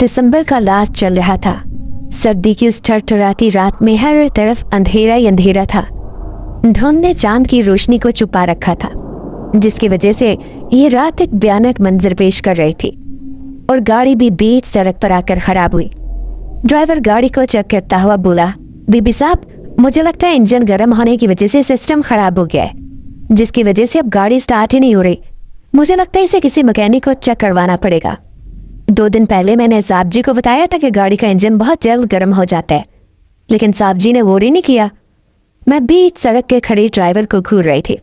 दिसंबर का लास्ट चल रहा था। सर्दी की उस ठरठराती रात में हर तरफ अंधेरा ही अंधेरा था। धुंध ने चांद की रोशनी को छुपा रखा था, जिसकी वजह से ये रात एक भयानक मंजर पेश कर रही थी। और गाड़ी भी बीच सड़क पर आकर खराब हुई। ड्राइवर गाड़ी को चेक करता हुआ बोला, बीबी साहब, मुझे लगता है इंजन गर्म होने की वजह से सिस्टम खराब हो गया है, जिसकी वजह से अब गाड़ी स्टार्ट ही नहीं हो रही। मुझे लगता है इसे किसी मैकेनिक को चेक करवाना पड़ेगा। 2 दिन पहले मैंने साहब जी को बताया था कि गाड़ी का इंजन बहुत जल्द गर्म हो जाता है, लेकिन साहब जी ने गौर ही नहीं किया। मैं बीच सड़क के खड़े ड्राइवर को घूर रही थी।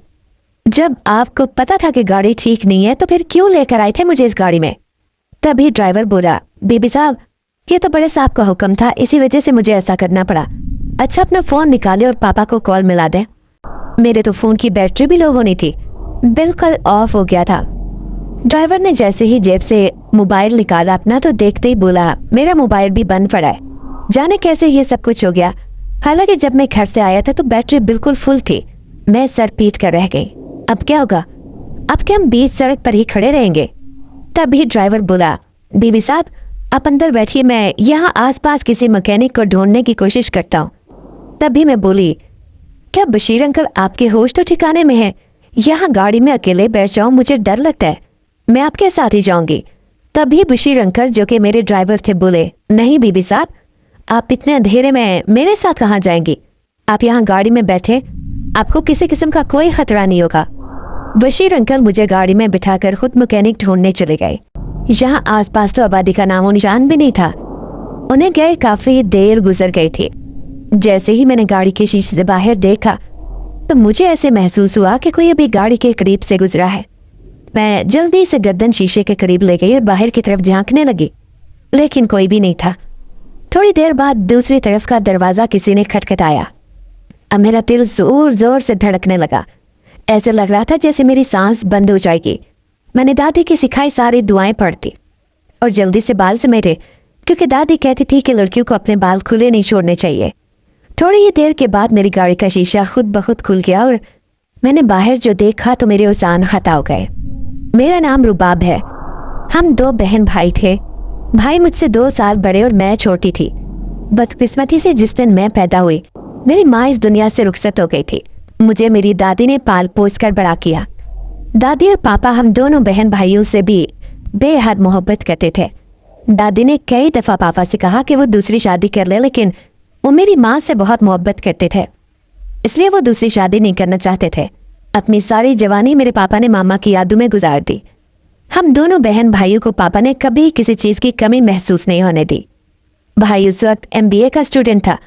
जब आपको पता था कि गाड़ी ठीक नहीं है तो फिर क्यों लेकर आए थे मुझे इस गाड़ी में? तभी ड्राइवर बोला, बीबी साहब, ये तो बड़े साहब का हुक्म था, इसी वजह से मुझे ऐसा करना पड़ा। अच्छा, अपना फ़ोन निकाले और पापा को कॉल मिला दे। मेरे तो फ़ोन की बैटरी भी लो होनी थी, बिल्कुल ऑफ हो गया था। ड्राइवर ने जैसे ही जेब से मोबाइल निकाला अपना तो देखते ही बोला, मेरा मोबाइल भी बंद पड़ा है। जाने कैसे ये सब कुछ हो गया। हालांकि जब मैं घर से आया था तो बैटरी बिल्कुल फुल थी। मैं सर पीट कर रह गई। अब क्या होगा? अब क्या हम बीच सड़क पर ही खड़े रहेंगे? तभी ड्राइवर बोला, बीबी साहब, आप अंदर बैठिए, मैं यहाँ आसपास किसी मैकेनिक को ढूंढने की कोशिश करता हूँ। तभी मैं बोली, क्या बशीर अंकल, आपके होश तो ठिकाने में है? यहाँ गाड़ी में अकेले बैठ जाऊँ, मुझे डर लगता है, मैं आपके साथ ही जाऊंगी। तभी बशीर अंकल, जो कि मेरे ड्राइवर थे, बोले, नहीं बीबी साहब, आप इतने अंधेरे में मेरे साथ कहाँ जाएंगी? आप यहाँ गाड़ी में बैठे, आपको किसी किस्म का कोई खतरा नहीं होगा। बशीर अंकल मुझे गाड़ी में बिठाकर खुद मैकेनिक ढूंढने चले गए। यहाँ आसपास तो आबादी का नामो निशान भी नहीं था। उन्हें गए काफी देर गुजर गई थी। जैसे ही मैंने गाड़ी के शीशे से बाहर देखा तो मुझे ऐसे महसूस हुआ कि कोई अभी गाड़ी के करीब से गुजरा है। मैं जल्दी से गर्दन शीशे के करीब ले गई और बाहर की तरफ झांकने लगी, लेकिन कोई भी नहीं था। थोड़ी देर बाद दूसरी तरफ का दरवाजा किसी ने खटखटाया। अब मेरा दिल जोर जोर से धड़कने लगा। ऐसे लग रहा था जैसे मेरी सांस बंद हो जाएगी। मैंने दादी की सिखाई सारी दुआएं पढ़ती और जल्दी से बाल समेटे, क्योंकि दादी कहती थी कि लड़कियों को अपने बाल खुले नहीं छोड़ने चाहिए। थोड़ी ही देर के बाद मेरी गाड़ी का शीशा खुद ब खुद खुल गया और मैंने बाहर जो देखा तो मेरे उसान खता हो गए। मेरा नाम रुबाब है। हम 2 बहन भाई थे। भाई मुझसे 2 साल बड़े और मैं छोटी थी। बदकिस्मती से जिस दिन मैं पैदा हुई, मेरी माँ इस दुनिया से रुखसत हो गई थी। मुझे मेरी दादी ने पाल पोस कर बड़ा किया। दादी और पापा हम दोनों बहन भाइयों से भी बेहद मोहब्बत करते थे। दादी ने कई दफ़ा पापा से कहा कि वो दूसरी शादी कर ले, लेकिन वो मेरी माँ से बहुत मोहब्बत करते थे, इसलिए वो दूसरी शादी नहीं करना चाहते थे। अपनी सारी जवानी मेरे पापा ने मामा की यादों में गुजार दी। हम दोनों बहन भाइयों को पापा ने कभी किसी चीज़ की कमी महसूस नहीं होने दी। भाई उस वक्त MBA का स्टूडेंट था,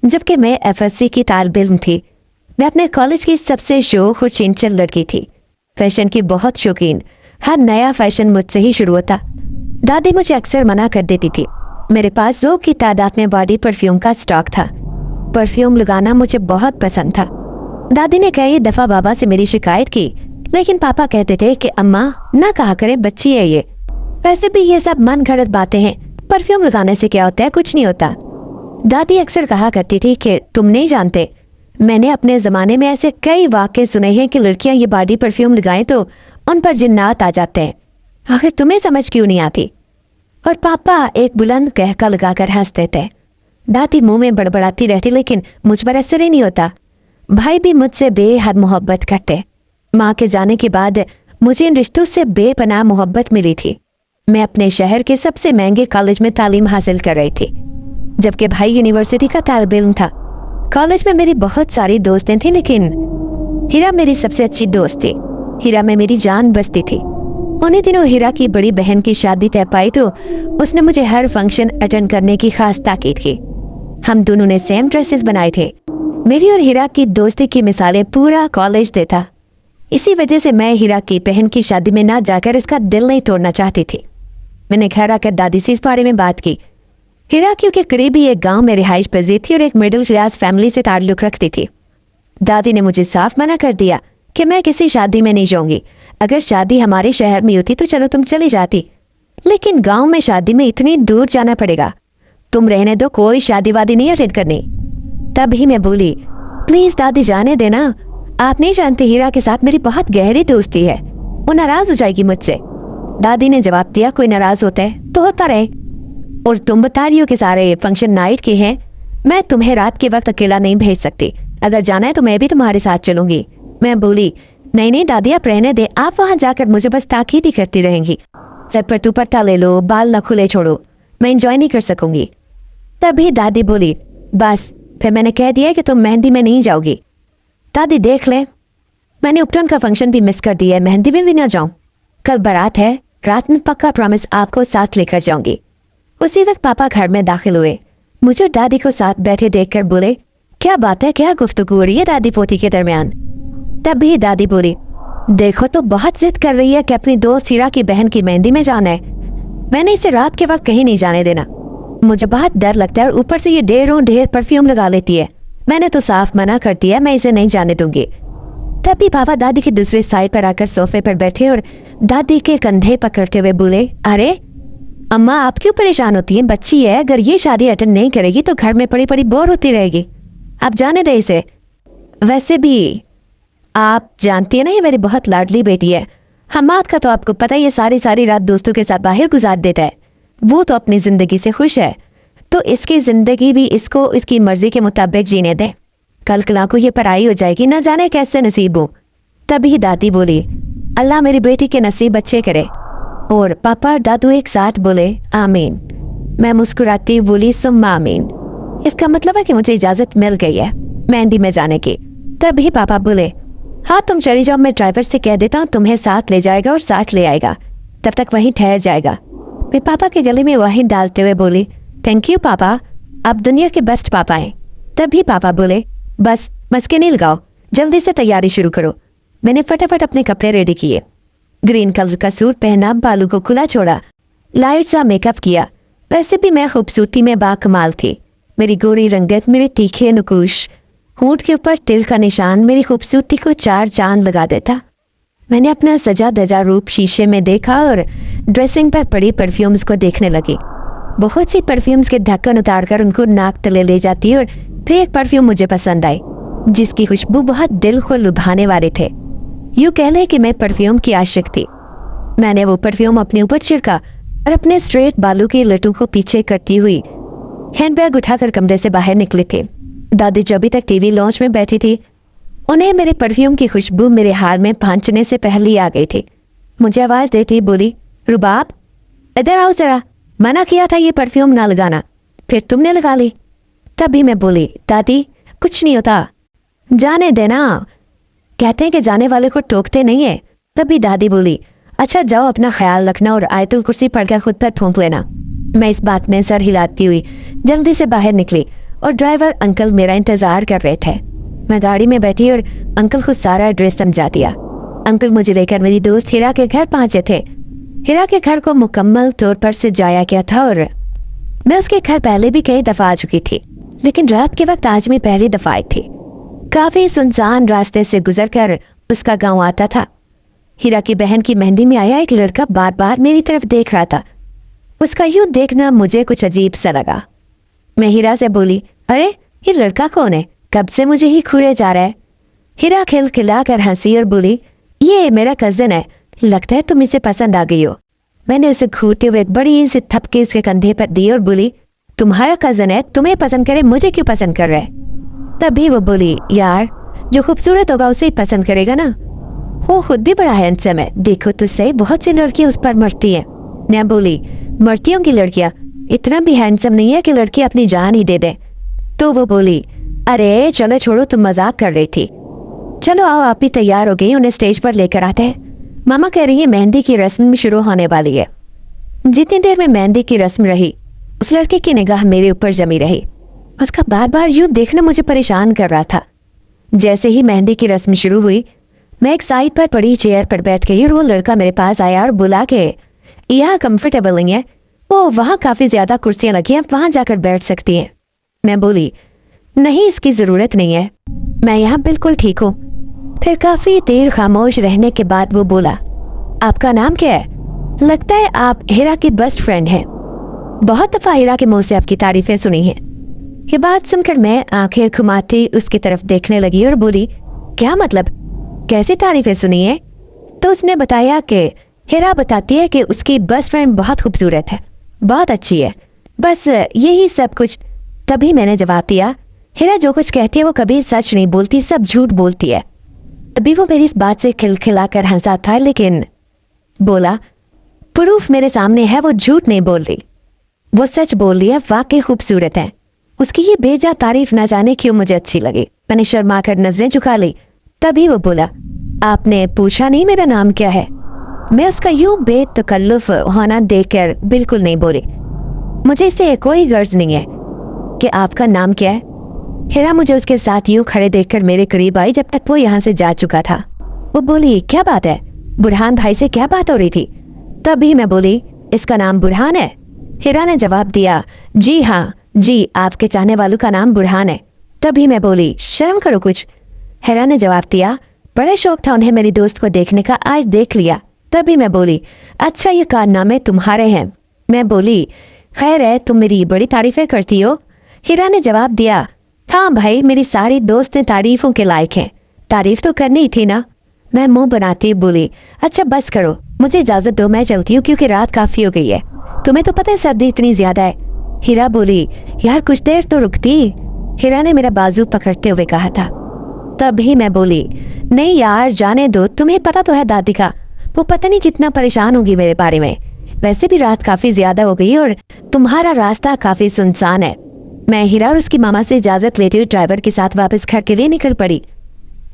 जबकि मैं FSC की तालिबे इल्म थी। मैं अपने कॉलेज की सबसे शौक और चंचल लड़की थी, फैशन की बहुत शौकीन। हर नया फैशन मुझसे ही शुरू होता। दादी मुझे अक्सर मना कर देती थी। मेरे पास ज़ौक़ की तादाद में बॉडी परफ्यूम का स्टॉक था। परफ्यूम लगाना मुझे बहुत पसंद था। दादी ने कई दफ़ा बाबा से मेरी शिकायत की, लेकिन पापा कहते थे कि अम्मा ना कहा करें, बच्ची है ये। वैसे भी ये सब मन घड़त बातें हैं, परफ्यूम लगाने से क्या होता है, कुछ नहीं होता। दादी अक्सर कहा करती थी कि तुम नहीं जानते, मैंने अपने ज़माने में ऐसे कई वाक़े सुने हैं कि लड़कियां ये बॉडी परफ्यूम लगाएं तो उन पर जिन्नात आ जाते हैं। आखिर तुम्हें समझ क्यों नहीं आती? और पापा एक बुलंद कहका लगाकर हंसते थे। दादी मुंह में बड़बड़ाती रहती, लेकिन मुझ पर असर ही नहीं होता। भाई भी मुझसे बेहद मोहब्बत करते। माँ के जाने के बाद मुझे इन रिश्तों से बेपनाह मोहब्बत मिली थी। मैं अपने शहर के सबसे महंगे कॉलेज में तालीम हासिल कर रही थी, जबकि भाई यूनिवर्सिटी का तालिब इल्म था। कॉलेज में मेरी बहुत सारी दोस्तें थीं, लेकिन हीरा मेरी सबसे अच्छी दोस्त थी। हीरा में मेरी जान बसती थी। उन्हीं दिनों हीरा की बड़ी बहन की शादी तय पाई तो उसने मुझे हर फंक्शन अटेंड करने की खास ताकीद की। हम दोनों ने सेम ड्रेसेस बनाए थे। मेरी और हीरा की दोस्ती की मिसालें पूरा कॉलेज देता। इसी वजह से मैं हीरा की बहन की शादी में ना जाकर उसका दिल नहीं तोड़ना चाहती थी। मैंने घर आकर दादी से इस बारे में बात की। हीरा क्योंकि करीबी एक गांव में रिहाइश पजीर थी और एक मिडिल क्लास फैमिली से ताल्लुक़ रखती थी। दादी ने मुझे साफ मना कर दिया कि मैं किसी शादी में नहीं जाऊंगी। अगर शादी हमारे शहर में होती तो चलो तुम चली जाती, लेकिन गांव में शादी में इतनी दूर जाना पड़ेगा। तुम रहने दो, कोई शादी वादी नहीं अटेंड करनी। तभी मैं बोली, प्लीज़ दादी जाने देना, आप नहीं जानते हीरा के साथ मेरी बहुत गहरी दोस्ती है, वो नाराज़ हो जाएगी मुझसे। दादी ने जवाब दिया, कोई नाराज़ होता है तो होता रहे, और तुम बता रही हो कि सारे फंक्शन नाइट के हैं। मैं तुम्हें रात के वक्त अकेला नहीं भेज सकती, अगर जाना है तो मैं भी तुम्हारे साथ चलूंगी। मैं बोली, नहीं नहीं दादी आप रहने दे, आप वहां जाकर मुझे बस ताकीद ही करती रहेंगी। सर पर दुपट्टा ले लो, बाल न खुले छोड़ो, मैं इंजॉय नहीं कर सकूंगी। तभी दादी बोली, बस फिर मैंने कह दिया कि तुम मेहंदी में नहीं जाओगी। दादी देख ले, मैंने उपटन का फंक्शन भी मिस कर दिया है, मेहंदी में भी ना जाऊं। कल बारात है, रात में पक्का प्रॉमिस आपको साथ लेकर जाऊंगी। उसी वक्त पापा घर में दाखिल हुए। मुझे दादी को साथ बैठे देखकर बोले, क्या बात है, क्या गुफ्तगू हो रही है दादी पोती के दरमियान। तभी दादी बोली, देखो तो बहुत जिद कर रही है कि अपनी दोस्त हीरा की बहन की मेहंदी में जाना है। मैंने इसे रात के वक्त कहीं नहीं जाने देना, मुझे बहुत डर लगता है और ऊपर से ये ढेर परफ्यूम लगा लेती है। मैंने तो साफ मना कर दिया, मैं इसे नहीं जाने दूंगी। तभी पापा दादी की दूसरी साइड पर आकर सोफे पर बैठे और दादी के कंधे पकड़ते हुए बोले, अरे अम्मा आप क्यों परेशान होती हैं, बच्ची है, अगर ये शादी अटेंड नहीं करेगी तो घर में पड़ी पड़ी बोर होती रहेगी, आप जाने दे इसे। वैसे भी आप जानती है ना ये मेरी बहुत लाडली बेटी है, हमाद का तो आपको पता ही है सारी रात दोस्तों के साथ बाहर गुजार देता है, वो तो अपनी जिंदगी से खुश है, तो इसकी जिंदगी भी इसको इसकी मर्जी के मुताबिक जीने दे, कल कला को ये पराई हो जाएगी, ना जाने कैसे नसीब हो। तभी दादी बोली, अल्लाह मेरी बेटी के नसीब अच्छे करे। और पापा और दादू एक साथ बोले, आमीन। मैं मुस्कुराती बोली, सुम्मा आमीन। इसका मतलब है कि मुझे इजाजत मिल गई है मेहंदी में जाने की। तभी पापा बोले, हाँ तुम चली जाओ, मैं ड्राइवर से कह देता हूँ तुम्हें साथ ले जाएगा और साथ ले आएगा, तब तक वहीं ठहर जाएगा। मैं पापा के गले में वहीं डालते हुए बोली, थैंक यू पापा, आप दुनिया के बेस्ट पापा हैं। तभी पापा बोले, बस मस्के नहीं लगाओ, जल्दी से तैयारी शुरू करो। मैंने फटाफट अपने कपड़े रेडी किए, ग्रीन कलर का सूट पहना, बालों को खुला छोड़ा, लाइट सा मेकअप किया। वैसे भी मैं खूबसूरती में बाकमाल थी, मेरी गोरी रंगत, मेरे तीखे नुकुश, होंठ के ऊपर तिल का निशान मेरी खूबसूरती को चार चांद लगा देता। मैंने अपना सजा धजा रूप शीशे में देखा और ड्रेसिंग पर पड़ी परफ्यूम्स को देखने लगी। बहुत सी परफ्यूम्स के ढक्कन उतारकर उनको नाक तले ले जाती और फिर एक परफ्यूम मुझे पसंद आई जिसकी खुशबू बहुत दिल को लुभाने वाले थे। यूँ कह लें कि मैं परफ्यूम की आशिक थी। मैंने वो परफ्यूम अपने ऊपर छिड़का और अपने स्ट्रेट बालों की लटों को पीछे करती हुई हैंडबैग उठाकर कमरे से बाहर निकले थे। दादी जो अभी तक टीवी लॉन्च में बैठी थी, उन्हें मेरे परफ्यूम की खुशबू मेरे हार में पहुंचने से पहले ही आ गई थी। मुझे आवाज़ देती बोली, रुबाब इधर आओ जरा, मना किया था ये परफ्यूम ना लगाना, फिर तुमने लगा ली। तभी मैं बोली, दादी कुछ नहीं होता, जाने देना, कहते हैं कि जाने वाले को टोकते नहीं है। तभी दादी बोली, अच्छा जाओ अपना ख्याल रखना और आयतुल कुर्सी पढ़कर खुद पर फूंक लेना। मैं इस बात में सर हिलाती हुई जल्दी से बाहर निकली और ड्राइवर अंकल मेरा इंतजार कर रहे थे। मैं गाड़ी में बैठी और अंकल को सारा एड्रेस समझा दिया। अंकल मुझे लेकर मेरी दोस्त हीरा के घर पहुंचे थे। हीरा के घर को मुकम्मल तौर पर सजाया गया था और मैं उसके घर पहले भी कई दफा आ चुकी थी, लेकिन रात के वक्त आज मैं पहली दफा आई थी। काफी सुनसान रास्ते से गुजरकर उसका गांव आता था। हीरा की बहन की मेहंदी में आया एक लड़का बार बार मेरी तरफ देख रहा था। उसका यूं देखना मुझे कुछ अजीब सा लगा। मैं हीरा से बोली, अरे ये लड़का कौन है, कब से मुझे ही घूरे जा रहा है। हीरा खिलखिला कर हंसी और बोली, ये मेरा कजन है, लगता है तुम इसे पसंद आ गई हो। मैंने उसे घूरते हुए एक बड़ी सी थपकी उसके कंधे पर दी और बोली, तुम्हारा कजन है, तुम्हें पसंद करे, मुझे क्यों पसंद कर रहा है। तभी वो बोली, यार जो खूबसूरत होगा उसे ही पसंद करेगा ना, वो खुद भी बड़ा हैंडसम है, देखो तो सही, बहुत सी लड़कियां उस पर मरती हैं। मैं बोली, मरतियों की लड़कियां, इतना भी हैंडसम नहीं है कि लड़की अपनी जान ही दे दे। तो वो बोली, अरे चलो छोड़ो, तुम मजाक कर रही थी, चलो आओ आप भी तैयार हो गई, उन्हें स्टेज पर लेकर आते हैं। मामा कह रही है मेहंदी की रस्म शुरू होने वाली है। जितनी देर में मेहंदी की रस्म रही, उस लड़के की निगाह मेरे ऊपर जमी रही। उसका बार बार यूं देखना मुझे परेशान कर रहा था। जैसे ही मेहंदी की रस्म शुरू हुई, मैं एक साइड पर पड़ी चेयर पर बैठ गई और वो लड़का मेरे पास आया और बोला कि यहाँ कंफर्टेबल नहीं है, वो वहाँ काफ़ी ज़्यादा कुर्सियाँ लगी हैं, वहाँ जाकर बैठ सकती हैं। मैं बोली, नहीं इसकी ज़रूरत नहीं है, मैं यहाँ बिल्कुल ठीक हूँ। फिर काफ़ी देर खामोश रहने के बाद वो बोला, आपका नाम क्या है, लगता है आप हीरा की बेस्ट फ्रेंड हैं, बहुत दफ़ा हीरा के मुँह से आपकी तारीफ़ें सुनी हैं। ये बात सुनकर मैं आंखें घुमाती उसकी तरफ देखने लगी और बोली, क्या मतलब, कैसी तारीफें सुनी है। तो उसने बताया कि हीरा बताती है कि उसकी बेस्ट फ्रेंड बहुत खूबसूरत है, बहुत अच्छी है, बस यही सब कुछ। तभी मैंने जवाब दिया, हीरा जो कुछ कहती है वो कभी सच नहीं बोलती, सब झूठ बोलती है। तभी वो मेरी इस बात से खिलखिलाकर हंसा था, लेकिन बोला, प्रूफ मेरे सामने है, वो झूठ नहीं बोल रही, वो सच बोल रही है, वाकई खूबसूरत है। उसकी ये बेजा तारीफ न जाने क्यों मुझे अच्छी लगी। मैंने शर्मा कर नजरें झुका ली। तभी वो बोला, आपने पूछा नहीं मेरा नाम क्या है? मैं उसका यूं बेतकल्लुफ होना देखकर बिल्कुल नहीं बोली, मुझे इससे कोई गर्ज नहीं है कि आपका नाम क्या है। हीरा मुझे उसके साथ यूं खड़े देखकर मेरे करीब आई जब तक वो यहाँ से जा चुका था। वो बोली, क्या बात है, बुरहान भाई से क्या बात हो रही थी? तभी मैं बोली, इसका नाम बुरहान है। हीरा ने जवाब दिया, जी हाँ जी, आपके चाहने वालों का नाम बुरहान है। तभी मैं बोली, शर्म करो कुछ। हीरा ने जवाब दिया, बड़ा शौक था उन्हें मेरी दोस्त को देखने का, आज देख लिया। तभी मैं बोली, अच्छा ये कारनामे तुम्हारे हैं। मैं बोली, खैर है, तुम मेरी बड़ी तारीफें करती हो। हीरा ने जवाब दिया, हाँ भाई, मेरी सारी दोस्तें तारीफों के लायक हैं, तारीफ तो करनी ही थी ना। मैं मुंह बनाती बोली, अच्छा बस करो, मुझे इजाजत दो, मैं चलती हूँ क्योंकि रात काफी हो गई है। तुम्हें तो पता है सर्दी इतनी ज्यादा है। हीरा बोली, यार कुछ देर तो रुकती। हीरा ने मेरा बाजू पकड़ते हुए कहा था। तभी मैं बोली, नहीं यार जाने दो, तुम्हें पता तो है दादी का, वो पता नहीं कितना परेशान होगी मेरे बारे में। वैसे भी रात काफी ज्यादा हो गई और तुम्हारा रास्ता काफी सुनसान है। मैं हीरा और उसकी मामा से इजाजत लेते हुए ड्राइवर के साथ वापस घर के लिए निकल पड़ी।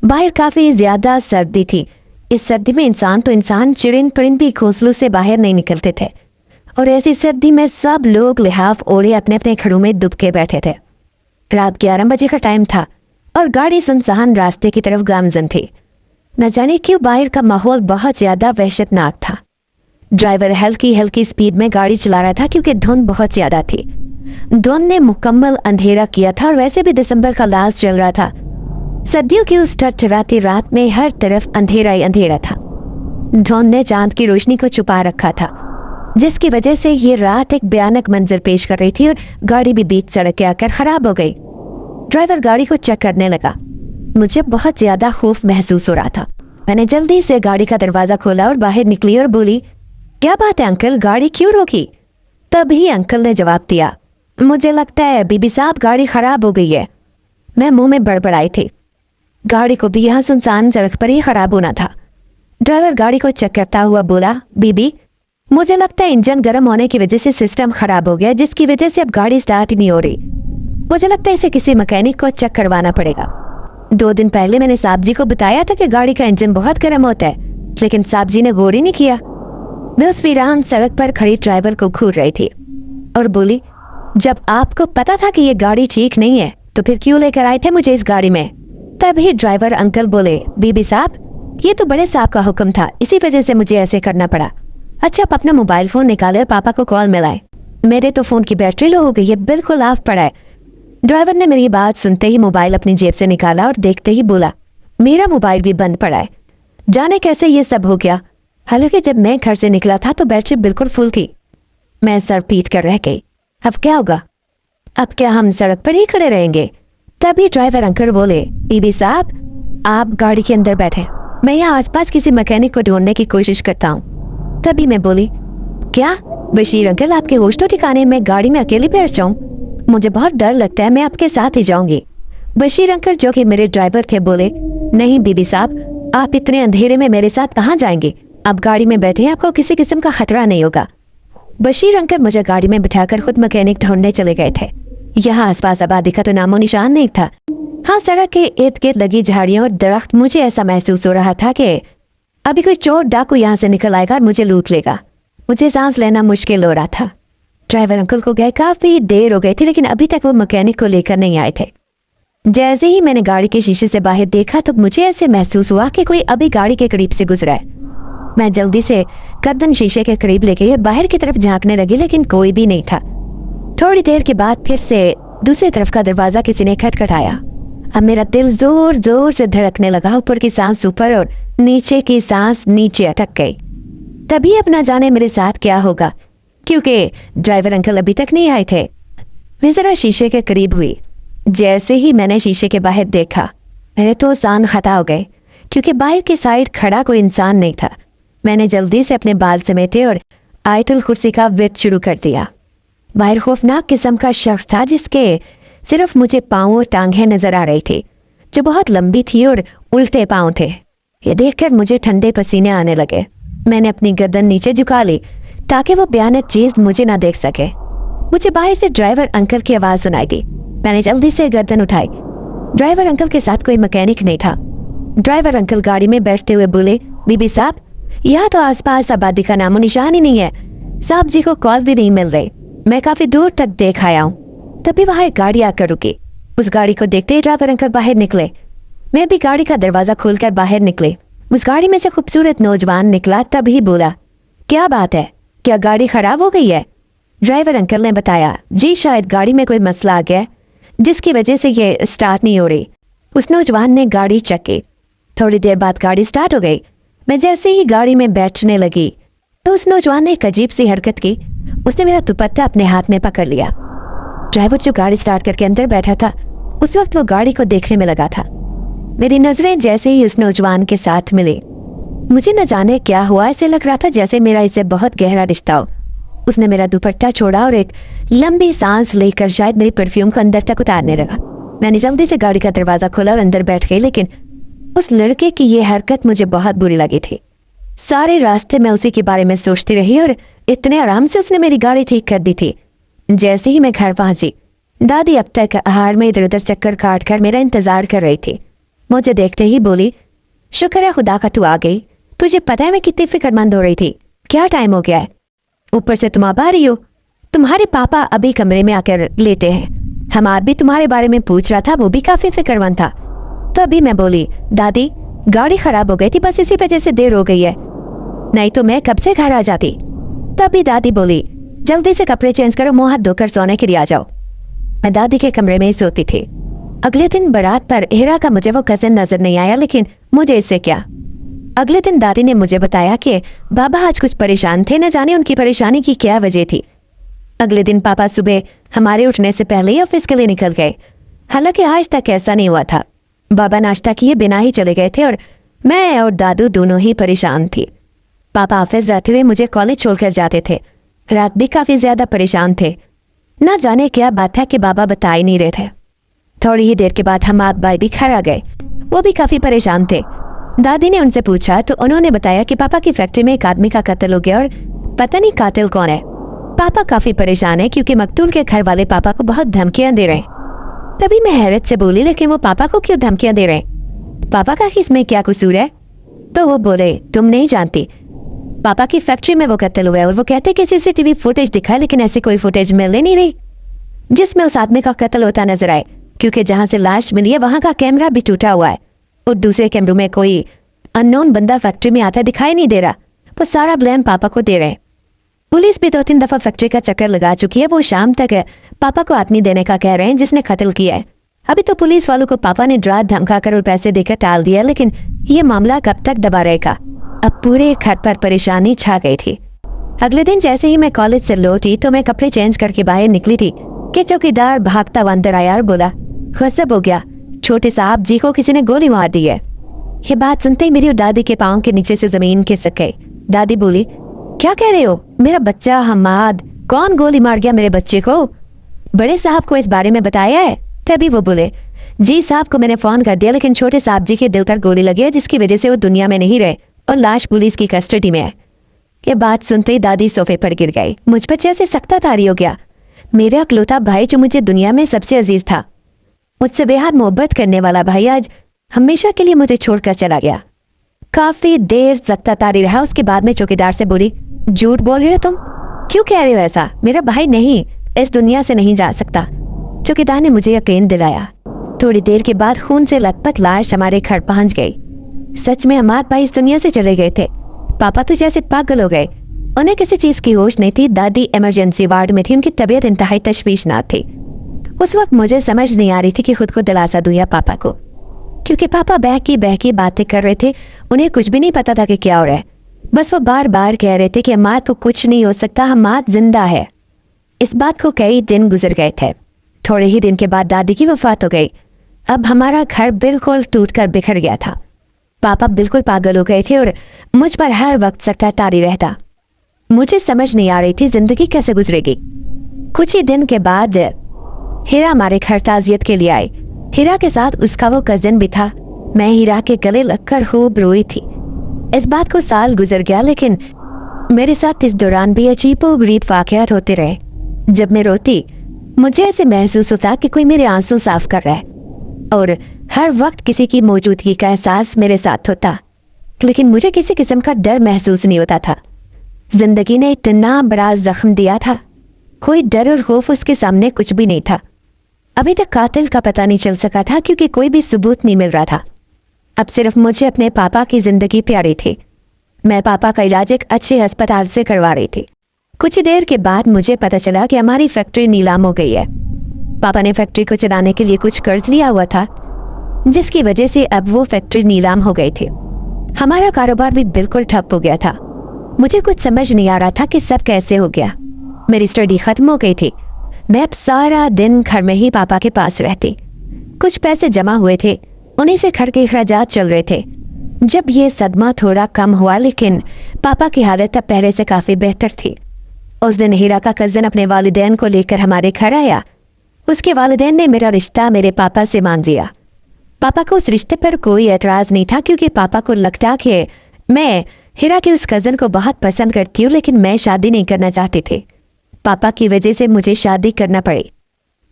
बाहर काफी ज्यादा सर्दी थी। इस सर्दी में इंसान तो इंसान, चिड़िन परिंद भी घोंसलों से बाहर नहीं निकलते थे, और ऐसी सर्दी में सब लोग लिहाफ ओढ़े अपने अपने घरों में दुबके बैठे थे। रात 11 बजे का टाइम था और गाड़ी सुनसान रास्ते की तरफ गामजन थी। न जाने क्यों बाहर का माहौल बहुत ज्यादा वहशतनाक था। ड्राइवर हल्की हल्की स्पीड में गाड़ी चला रहा था क्योंकि धुंध बहुत ज्यादा थी। धुंध ने मुकम्मल अंधेरा किया था और वैसे भी दिसंबर का लास्ट चल रहा था। सर्दियों की उस ठठराती रात में हर तरफ अंधेरा ही अंधेरा था। धुंध ने चांद की रोशनी को छुपा रखा था, जिसकी वजह से ये रात एक भयानक मंजर पेश कर रही थी और गाड़ी भी बीच सड़क के आकर खराब हो गई। ड्राइवर गाड़ी को चेक करने लगा। मुझे बहुत ज्यादा खौफ महसूस हो रहा था। मैंने जल्दी से गाड़ी का दरवाजा खोला और बाहर निकली और बोली, क्या बात है अंकल, गाड़ी क्यों रोकी? तभी अंकल ने जवाब दिया, मुझे लगता है बीबी साहब गाड़ी खराब हो गई है। मैं मुंह में बड़बड़ाई थी, गाड़ी को भी यहाँ सुनसान सड़क पर ही खराब होना था। ड्राइवर गाड़ी को चेक करता हुआ बोला, बीबी मुझे लगता है इंजन गर्म होने की वजह से सिस्टम खराब हो गया, जिसकी वजह से अब गाड़ी स्टार्ट ही नहीं हो रही। मुझे लगता है इसे किसी मैकेनिक को चेक करवाना पड़ेगा। 2 दिन पहले मैंने साहब जी को बताया था कि गाड़ी का इंजन बहुत गर्म होता है, लेकिन साहब जी ने गौर ही नहीं किया। मैं उस वीरान सड़क पर खड़ी ड्राइवर को घूर रही थी और बोली, जब आपको पता था कि ये गाड़ी ठीक नहीं है तो फिर क्यों लेकर आए थे मुझे इस गाड़ी में? तभी ड्राइवर अंकल बोले, बीबी साहब ये तो बड़े साहब का हुक्म था, इसी वजह से मुझे ऐसे करना पड़ा। अच्छा आप अपना मोबाइल फोन निकाले और पापा को कॉल मिलाए, मेरे तो फोन की बैटरी लो हो गई है, बिल्कुल ऑफ पड़ा है। ड्राइवर ने मेरी बात सुनते ही मोबाइल अपनी जेब से निकाला और देखते ही बोला, मेरा मोबाइल भी बंद पड़ा है, जाने कैसे ये सब हो गया। हालांकि जब मैं घर से निकला था तो बैटरी बिल्कुल फुल थी। मैं सर पीट कर रह गई। अब क्या होगा? अब क्या हम सड़क पर ही खड़े रहेंगे? तभी ड्राइवर अंकल बोले, बीबी साहब आप गाड़ी के अंदर बैठे, मैं यहाँ आसपास किसी मैकेनिक को ढूंढने की कोशिश करता हूँ। तभी मैं बोली, क्या बशीर अंकल आपके होश तो ठिकाने में गाड़ी में अकेली बैठ जाऊं? मुझे बहुत डर लगता है, मैं आपके साथ ही जाऊंगी। बशीर अंकल जो कि मेरे ड्राइवर थे बोले, नहीं बीबी साहब आप इतने अंधेरे में मेरे साथ कहाँ जाएंगे, आप गाड़ी में बैठे, आपको किसी किस्म का खतरा नहीं होगा। बशीर अंकल मुझे गाड़ी में बिठाकर खुद मैकेनिक ढूंढने चले गए थे। यहाँ आसपास आबादी का तो नामो निशान नहीं था। हाँ, सड़क के इर्द गिर्द लगी झाड़ियों और दरख्त, मुझे ऐसा महसूस हो रहा था कि अभी कोई चोर डाकू यहाँ से निकल आएगा और मुझे लूट लेगा। मुझे सांस लेना मुश्किल हो रहा था। ड्राइवर अंकल को गए काफी देर हो गई थी, लेकिन अभी तक वो मैकेनिक को लेकर नहीं आए थे। जैसे ही मैंने गाड़ी के शीशे से बाहर देखा तो मुझे ऐसे महसूस हुआ कि कोई अभी गाड़ी के करीब से गुजरा है। मैं जल्दी से गर्दन शीशे के करीब ले गई और बाहर की तरफ झांकने लगी, लेकिन कोई भी नहीं था। थोड़ी देर के बाद फिर से दूसरी तरफ का दरवाजा किसी ने खटखटाया। अब मेरा दिल जोर जोर से धड़कने लगा। ऊपर की सांस ऊपर और नीचे की सांस नीचे अटक गई। तभी अब ना जाने मेरे साथ क्या होगा, क्योंकि ड्राइवर अंकल अभी तक नहीं आए थे। मैं जरा शीशे के करीब हुई। जैसे ही मैंने शीशे के बाहर देखा, मेरे तो सांस खता हो गए, क्योंकि बाहर की साइड खड़ा कोई इंसान नहीं था। मैंने जल्दी से अपने बाल समेटे और आयतुल कुर्सी का विर्द शुरू कर दिया। बाहर खौफनाक किस्म का शख्स था जिसके सिर्फ मुझे पाँव और टांगें नजर आ रही थी, जो बहुत लंबी थी और उल्टे पाँव थे। ये देखकर मुझे ठंडे पसीने आने लगे। मैंने अपनी गर्दन नीचे झुका ली ताकि वो भयानक चीज मुझे ना देख सके। मुझे बाहर से ड्राइवर अंकल की आवाज सुनाई दी। मैंने जल्दी से गर्दन उठाई। ड्राइवर अंकल के साथ कोई मैकेनिक नहीं था। ड्राइवर अंकल गाड़ी में बैठते हुए बोले, बीबी साहब, यहाँ तो आसपास आबादी का नामो निशान ही नहीं है। साहब जी को कॉल भी नहीं मिल रही। मैं काफी दूर तक देख आया हूँ। तभी वहां एक गाड़ी आकर रुकी। उस गाड़ी को देखते ही ड्राइवर अंकल बाहर निकले। मैं भी गाड़ी का दरवाजा खोलकर बाहर निकले। उस गाड़ी में से खूबसूरत नौजवान निकला, तभी बोला, क्या बात है, क्या गाड़ी खराब हो गई है? ड्राइवर अंकल ने बताया, जी शायद गाड़ी में कोई मसला आ गया जिसकी वजह से ये स्टार्ट नहीं हो रही। उस नौजवान ने गाड़ी चकी। थोड़ी देर बाद गाड़ी स्टार्ट हो गई। मैं जैसे ही गाड़ी में बैठने लगी तो उस नौजवान ने एक अजीब सी हरकत की। उसने मेरा दुपट्टा अपने हाथ में पकड़ लिया। ड्राइवर जो गाड़ी स्टार्ट करके अंदर बैठा था, उस वक्त वो गाड़ी को देखने में लगा था। मेरी नजरें जैसे ही उस नौजवान के साथ मिली, मुझे न जाने क्या हुआ, ऐसे लग रहा था जैसे मेरा इससे बहुत गहरा रिश्ता हो। उसने मेरा दुपट्टा छोड़ा और एक लंबी सांस लेकर शायद मेरी परफ्यूम को अंदर तक उतारने लगा। मैंने जल्दी से गाड़ी का दरवाजा खोला और अंदर बैठ गई, लेकिन उस लड़के की यह हरकत मुझे बहुत बुरी लगी थी। सारे रास्ते मैं उसी के बारे में सोचती रही और इतने आराम से उसने मेरी गाड़ी ठीक कर दी थी। जैसे ही मैं घर पहुंची, दादी अब तक आहार में इधर उधर चक्कर काट कर मेरा इंतजार कर रही थी। मुझे देखते ही बोली, शुक्र है खुदा का तू आ गई। तुझे पता है मैं कितनी फिक्रमंद हो रही थी। क्या टाइम हो गया है, ऊपर से तुम अब आ रही हो। तुम्हारे पापा अभी कमरे में आकर लेटे हैं। हमार भी तुम्हारे बारे में पूछ रहा था, वो भी काफी फिक्रमंद था। तभी मैं बोली, दादी गाड़ी खराब हो गई थी, बस इसी वजह से देर हो गई है, नहीं तो मैं कब से घर आ जाती। तभी दादी बोली, जल्दी से कपड़े चेंज करो, मुंह हाथ धोकर सोने के लिए आ जाओ। मैं दादी के कमरे में ही सोती थी। अगले दिन बारात पर हेरा का मुझे वो कजिन नजर नहीं आया, लेकिन मुझे इससे क्या। अगले दिन दादी ने मुझे बताया कि बाबा आज कुछ परेशान थे, न जाने उनकी परेशानी की क्या वजह थी। अगले दिन पापा सुबह हमारे उठने से पहले ही ऑफिस के लिए निकल गए। हालांकि आज तक ऐसा नहीं हुआ था। बाबा नाश्ता किए बिना ही चले गए थे और मैं और दादू दोनों ही परेशान थी। पापा ऑफिस जाते हुए मुझे कॉलेज छोड़कर जाते थे। रात भी काफी ज्यादा परेशान थे। ना जाने क्या बात है कि बाबा बता ही नहीं रहे थे। थोड़ी ही देर के बाद हम आप भाई भी घर आ गए। वो भी काफी परेशान थे। दादी ने उनसे पूछा तो उन्होंने बताया कि पापा की फैक्ट्री में एक आदमी का कत्ल हो गया और पता नहीं कातिल कौन है। पापा काफी परेशान है क्योंकि मकतूल के घर वाले पापा को बहुत धमकियां दे रहे हैं। तभी मैं हैरत से बोली, लेकिन वो पापा को क्यों धमकियां दे रहे हैं? पापा का इसमें क्या कसूर है? तो वो बोले, तुम नहीं जानती, पापा की फैक्ट्री में वो कत्ल हुआ है और वो कहते कि सीसीटीवी फुटेज दिखा, लेकिन ऐसी कोई फुटेज मिल ही नहीं रही जिसमें उस आदमी का कत्ल होता नजर आए, क्योंकि जहां से लाश मिली है वहां का कैमरा भी टूटा हुआ है और दूसरे कैमरों में कोई अननोन बंदा फैक्ट्री में आता दिखाई नहीं दे रहा। वो सारा ब्लेम पापा को दे रहे हैं। पुलिस भी 2-3 दफा फैक्ट्री का चक्कर लगा चुकी है। वो शाम तक पापा को आदमी देने का कह रहे हैं जिसने कत्ल किया है। अभी तो पुलिस वालों को पापा ने डरा धमका कर और पैसे देकर टाल दिया, लेकिन ये मामला कब तक दबा रहेगा? अब पूरे घर पर परेशानी छा गई थी। अगले दिन जैसे ही मैं कॉलेज से लौटी तो मैं कपड़े चेंज करके बाहर निकली थी कि चौकीदार भागता हुआ अंदर आया और बोला, गजब हो गया, छोटे साहब जी को किसी ने गोली मार दी है। ये बात सुनते ही मेरी दादी के पाँव के नीचे से जमीन खिसक गई। दादी बोली, क्या कह रहे हो? मेरा बच्चा हमाद, कौन गोली मार गया मेरे बच्चे को? बड़े साहब को इस बारे में बताया है? तभी वो बोले, जी साहब को मैंने फोन कर दिया, लेकिन छोटे साहब जी के दिल पर गोली लगी है जिसकी वजह से वो दुनिया में नहीं रहे और लाश पुलिस की कस्टडी में है। ये बात सुनते ही दादी सोफे पर गिर गई। मुझ पर जैसे सख्ता तारी हो गया। मेरा अकलौता भाई जो मुझे दुनिया में सबसे अजीज था, मुझसे बेहद मोहब्बत करने वाला भाई, आज हमेशा के लिए मुझे छोड़कर चला गया। काफी देर सख्ता तारी रहा। उसके बाद में चौकीदार से बोली, झूठ बोल रहे हो तुम? क्यों कह रहे हो ऐसा? मेरा भाई नहीं, इस दुनिया से नहीं जा सकता। चौकीदार ने मुझे यकीन दिलाया। थोड़ी देर के बाद खून से लथपथ लाश हमारे घर पहुंच गई। सच में हमारे भाई इस दुनिया से चले गए थे। पापा तो जैसे पागल हो गए। उन्हें किसी चीज की होश नहीं थी। दादी इमरजेंसी वार्ड में थी। उनकी तबीयत इंतहाई तशवीशनाक थी। उस वक्त मुझे समझ नहीं आ रही थी कि खुद को दिलासा दूं या पापा को, क्योंकि पापा बहकी बातें कर रहे थे। उन्हें कुछ भी नहीं पता था कि क्या हो रहा है। बस वो बार बार कह रहे थे कि हमाद को कुछ नहीं हो सकता, हमाद जिंदा है। इस बात को कई दिन गुजर गए थे। थोड़े ही दिन के बाद दादी की वफात हो गई। अब हमारा घर बिल्कुल टूटकर बिखर गया था। पापा बिल्कुल पागल हो गए थे और मुझ पर हर वक्त सख्ता तारी रहता। मुझे समझ नहीं आ रही थी जिंदगी कैसे गुजरेगी। कुछ ही दिन के बाद हीरा हमारे घर ताजियत के लिए आई। हीरा के साथ उसका वो कजिन भी था। मैं हीरा के गले लगकर खूब रोई थी। इस बात को साल गुजर गया, लेकिन मेरे साथ इस दौरान भी अजीबोगरीब वाक़यात होते रहे। जब मैं रोती मुझे ऐसे महसूस होता कि कोई मेरे आंसू साफ कर रहा है, और हर वक्त किसी की मौजूदगी का एहसास मेरे साथ होता, लेकिन मुझे किसी किस्म का डर महसूस नहीं होता था। जिंदगी ने इतना बड़ा जख्म दिया था, कोई डर और खौफ उसके सामने कुछ भी नहीं था। अभी तक कातिल का पता नहीं चल सका था, क्योंकि कोई भी सबूत नहीं मिल रहा था। अब सिर्फ मुझे अपने पापा की जिंदगी प्यारी थी। मैं पापा का इलाज एक अच्छे अस्पताल से करवा रही थी। कुछ देर के बाद मुझे पता चला कि हमारी फैक्ट्री नीलाम हो गई है। पापा ने फैक्ट्री को चलाने के लिए कुछ कर्ज लिया हुआ था, जिसकी वजह से अब वो फैक्ट्री नीलाम हो गई थी। हमारा कारोबार भी बिल्कुल ठप हो गया था। मुझे कुछ समझ नहीं आ रहा था कि सब कैसे हो गया। मेरी स्टडी खत्म हो गई थी। मैं अब सारा दिन घर में ही पापा के पास रहती। कुछ पैसे जमा हुए थे, उन्हीं से घर के अखराजात चल रहे थे। जब ये सदमा थोड़ा कम हुआ, लेकिन पापा की हालत अब पहले से काफ़ी बेहतर थी। उस दिन हीरा का कज़न अपने वालिदैन को लेकर हमारे घर आया। उसके वालिदैन ने मेरा रिश्ता मेरे पापा से मांग लिया। पापा को उस रिश्ते पर कोई एतराज़ नहीं था, क्योंकि पापा को लगता कि मैं हीरा के उस कज़न को बहुत पसंद करती हूँ, लेकिन मैं शादी नहीं करना चाहते थे। पापा की वजह से मुझे शादी करना पड़ी।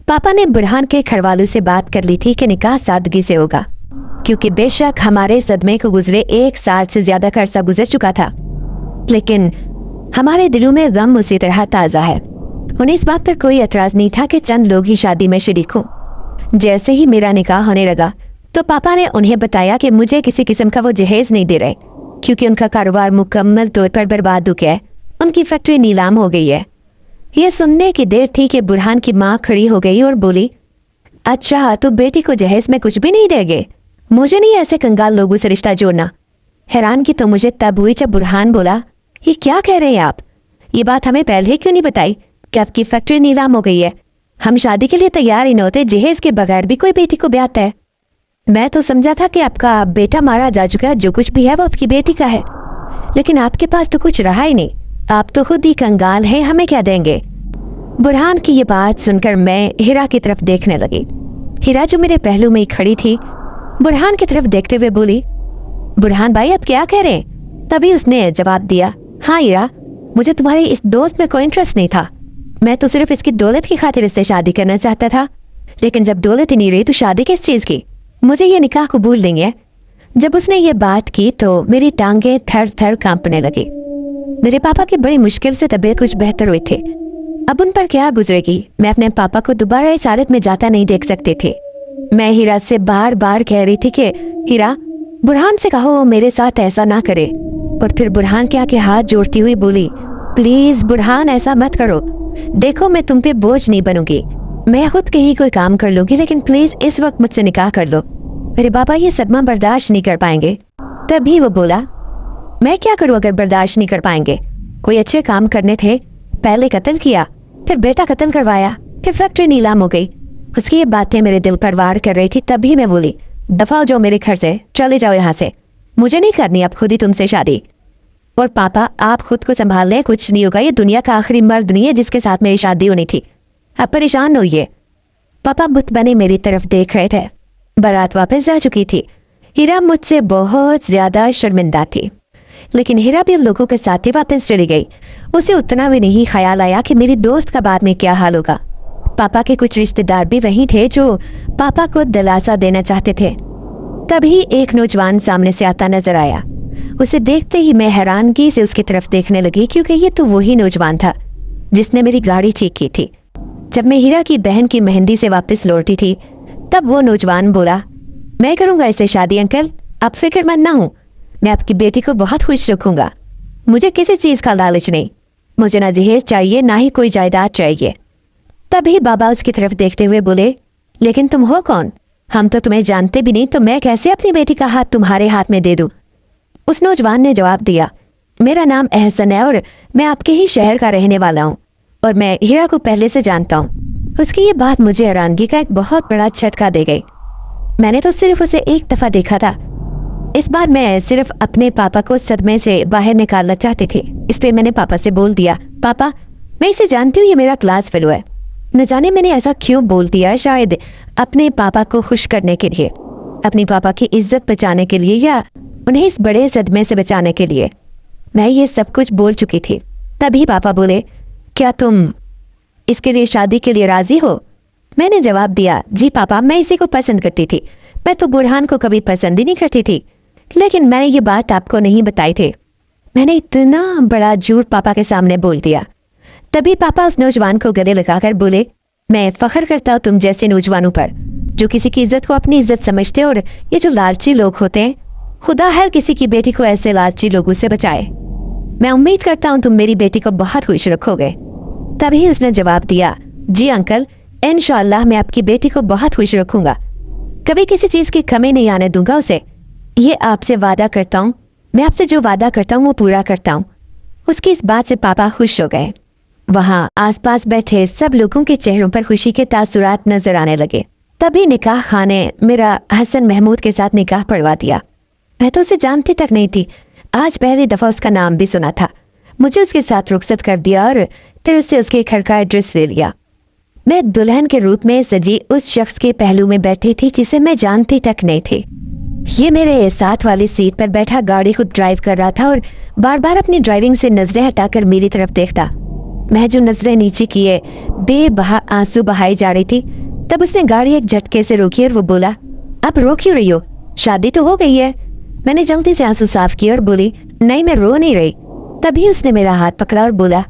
पापा ने बुरहान के घरवालों से बात कर ली थी कि निकाह सादगी से होगा, क्योंकि बेशक हमारे सदमे को गुजरे 1 साल से ज़्यादा का अरसा गुजर चुका था, लेकिन हमारे दिलों में गम उसी तरह ताज़ा है। उन्हें इस बात पर कोई एतराज़ नहीं था कि चंद लोग ही शादी में शरीक हों। जैसे ही मेरा निकाह होने लगा तो पापा ने उन्हें बताया कि मुझे किसी किस्म का वो जहेज नहीं दे रहे, क्योंकि उनका कारोबार मुकम्मल तौर पर बर्बाद हो गया है। उनकी फैक्ट्री नीलाम हो गई है। यह सुनने की देर थी कि बुरहान की माँ खड़ी हो गई और बोली, अच्छा तो बेटी को जहेज में कुछ भी नहीं देंगे? मुझे नहीं ऐसे कंगाल लोगों से रिश्ता जोड़ना। हैरान की तो मुझे तब हुई जब बुरहान बोला, ये क्या कह रहे हैं आप? ये बात हमें पहले क्यों नहीं बताई कि आपकी फैक्ट्री नीलाम हो गई है? हम शादी के लिए तैयार ही न होते, जहेज के बगैर भी कोई बेटी को ब्याहता है। मैं तो समझा था कि आपका बेटा मारा जा चुका है, जो कुछ भी है वो आपकी बेटी का है, लेकिन आपके पास तो कुछ रहा ही नहीं। आप तो खुद ही कंगाल हैं, हमें क्या देंगे? बुरहान की ये बात सुनकर मैं हीरा की तरफ देखने लगी। हीरा जो मेरे पहलू में ही खड़ी थी, बुरहान की तरफ देखते हुए बोली, बुरहान भाई आप क्या कह रहे हैं? तभी उसने जवाब दिया, हाँ हीरा, मुझे तुम्हारे इस दोस्त में कोई इंटरेस्ट नहीं था। मैं तो सिर्फ इसकी दौलत की खातिर इससे शादी करना चाहता था, लेकिन जब दौलत ही नहीं रही तो शादी किस चीज़ की? मुझे ये निकाह कबूल नहीं है। जब उसने ये बात की तो मेरी टांगें थर थर कांपने लगी। मेरे पापा की बड़ी मुश्किल से तबीयत कुछ बेहतर हुई थी। अब उन पर क्या गुजरेगी? मैं अपने पापा को दोबारा इस हालत में जाता नहीं देख सकते थे। मैं हीरा से बार बार कह रही थी कि हीरा, बुरहान से कहो वो मेरे साथ ऐसा ना करे। और फिर बुरहान के आगे हाथ जोड़ती हुई बोली, प्लीज बुरहान ऐसा मत करो। देखो मैं तुम पे बोझ नहीं बनूंगी, मैं खुद कहीं कोई काम कर लूंगी, लेकिन प्लीज इस वक्त मुझसे निकाह कर लो। मेरे पापा ये सदमा बर्दाश्त नहीं कर पाएंगे। तभी वो बोला, मैं क्या करूँ अगर बर्दाश्त नहीं कर पाएंगे? कोई अच्छे काम करने थे, पहले कत्ल किया, फिर बेटा कत्ल करवाया, फिर फैक्ट्री नीलाम हो गई। उसकी ये बातें मेरे दिल पर वार कर रही थी। तभी मैं बोली, दफा हो जाओ मेरे घर से, चले जाओ यहाँ से, मुझे नहीं करनी अब खुद ही तुमसे शादी। और पापा आप खुद को संभाल लें, कुछ नहीं होगा, ये दुनिया का आखिरी मर्द नहीं है जिसके साथ मेरी शादी होनी थी। अब परेशान होइए। पापा बुत बने मेरी तरफ देख रहे थे। बारात वापस जा चुकी थी। हीरा मुझसे बहुत ज्यादा शर्मिंदा थी, लेकिन हीरा भी लोगों के साथ ही वापस चली गई। उसे उतना भी नहीं ख्याल आया कि मेरी दोस्त का बाद में क्या हाल होगा। पापा के कुछ रिश्तेदार भी वहीं थे जो पापा को दिलासा देना चाहते थे। तभी एक नौजवान सामने से आता नजर आया। उसे देखते ही मैं हैरानगी से उसकी तरफ देखने लगी, क्योंकि ये तो वही नौजवान था जिसने मेरी गाड़ी चेक की थी। जब मैं हीरा की बहन की मेहंदी से वापस लौटी थी, तब वो नौजवान बोला, मैं करूंगा इससे शादी अंकल, आप फिक्रमंद ना हो, मैं आपकी बेटी को बहुत खुश रखूंगा। मुझे किसी चीज का लालच नहीं, मुझे ना जहेज चाहिए ना ही कोई जायदाद चाहिए। तभी बाबा उसकी तरफ देखते हुए बोले, लेकिन तुम हो कौन? हम तो तुम्हें जानते भी नहीं, तो मैं कैसे अपनी बेटी का हाथ तुम्हारे हाथ में दे दूं? उस नौजवान ने जवाब दिया, मेरा नाम एहसन है और मैं आपके ही शहर का रहने वाला हूँ, और मैं हीरा को पहले से जानता हूँ। उसकी ये बात मुझे हैरानगी का एक बहुत बड़ा झटका दे गई। मैंने तो सिर्फ उसे एक दफा देखा था। इस बार मैं सिर्फ अपने पापा को सदमे से बाहर निकालना चाहती थी, इसलिए मैंने पापा से बोल दिया, पापा मैं इसे जानती हूँ, ये मेरा क्लास फेलो है, न जाने मैंने ऐसा क्यों बोल दिया, शायद अपने पापा को खुश करने के लिए, अपने पापा की इज्जत बचाने के लिए, या उन्हें इस बड़े सदमे से बचाने के लिए मैं ये सब कुछ बोल चुकी थी। तभी पापा बोले, क्या तुम इसके लिए शादी के लिए राजी हो? मैंने जवाब दिया, जी पापा, मैं इसी को पसंद करती थी। मैं तो बुरहान को कभी पसंद ही नहीं करती थी, लेकिन मैंने ये बात आपको नहीं बताई थी। मैंने इतना बड़ा झूठ पापा के सामने बोल दिया। तभी पापा उस नौजवान को गले लगाकर बोले, मैं फख्र करता हूँ तुम जैसे नौजवानों पर, जो किसी की इज्जत को अपनी इज्जत समझते हैं। और ये जो लालची लोग होते हैं, खुदा हर किसी की बेटी को ऐसे लालची लोगों से बचाए। मैं उम्मीद करता हूँ तुम मेरी बेटी को बहुत खुश रखोगे। तभी उसने जवाब दिया, जी अंकल, इंशाअल्लाह मैं आपकी बेटी को बहुत खुश रखूंगा, कभी किसी चीज की कमी नहीं आने दूंगा उसे। ये आपसे वादा करता हूँ, मैं आपसे जो वादा करता हूँ वो पूरा करता हूँ। उसकी इस बात से पापा खुश हो गए। वहां आसपास बैठे सब लोगों के चेहरों पर खुशी के तासुरात नजर आने लगे। तभी निकाह खां ने मेरा हसन महमूद के साथ निकाह पढ़वा दिया। मैं तो उसे जानती तक नहीं थी, आज पहली दफा उसका नाम भी सुना था। मुझे उसके साथ रुखसत कर दिया और फिर उससे उसके घर का एड्रेस ले लिया। मैं दुल्हन के रूप में सजी उस शख्स के पहलू में बैठी थी जिसे मैं जानती तक नहीं थी। ये मेरे साथ वाली सीट पर बैठा गाड़ी खुद ड्राइव कर रहा था और बार बार अपनी ड्राइविंग से नजरें हटाकर मेरी तरफ देखता। मैं जो नजरें नीचे किए बेबहा आंसू बहाई जा रही थी, तब उसने गाड़ी एक झटके से रोकी और वो बोला, आप रो क्यों रही हो? शादी तो हो गई है। मैंने जल्दी से आंसू साफ किए और बोली, नहीं मैं रो नहीं रही। तभी उसने मेरा हाथ पकड़ा और बोला,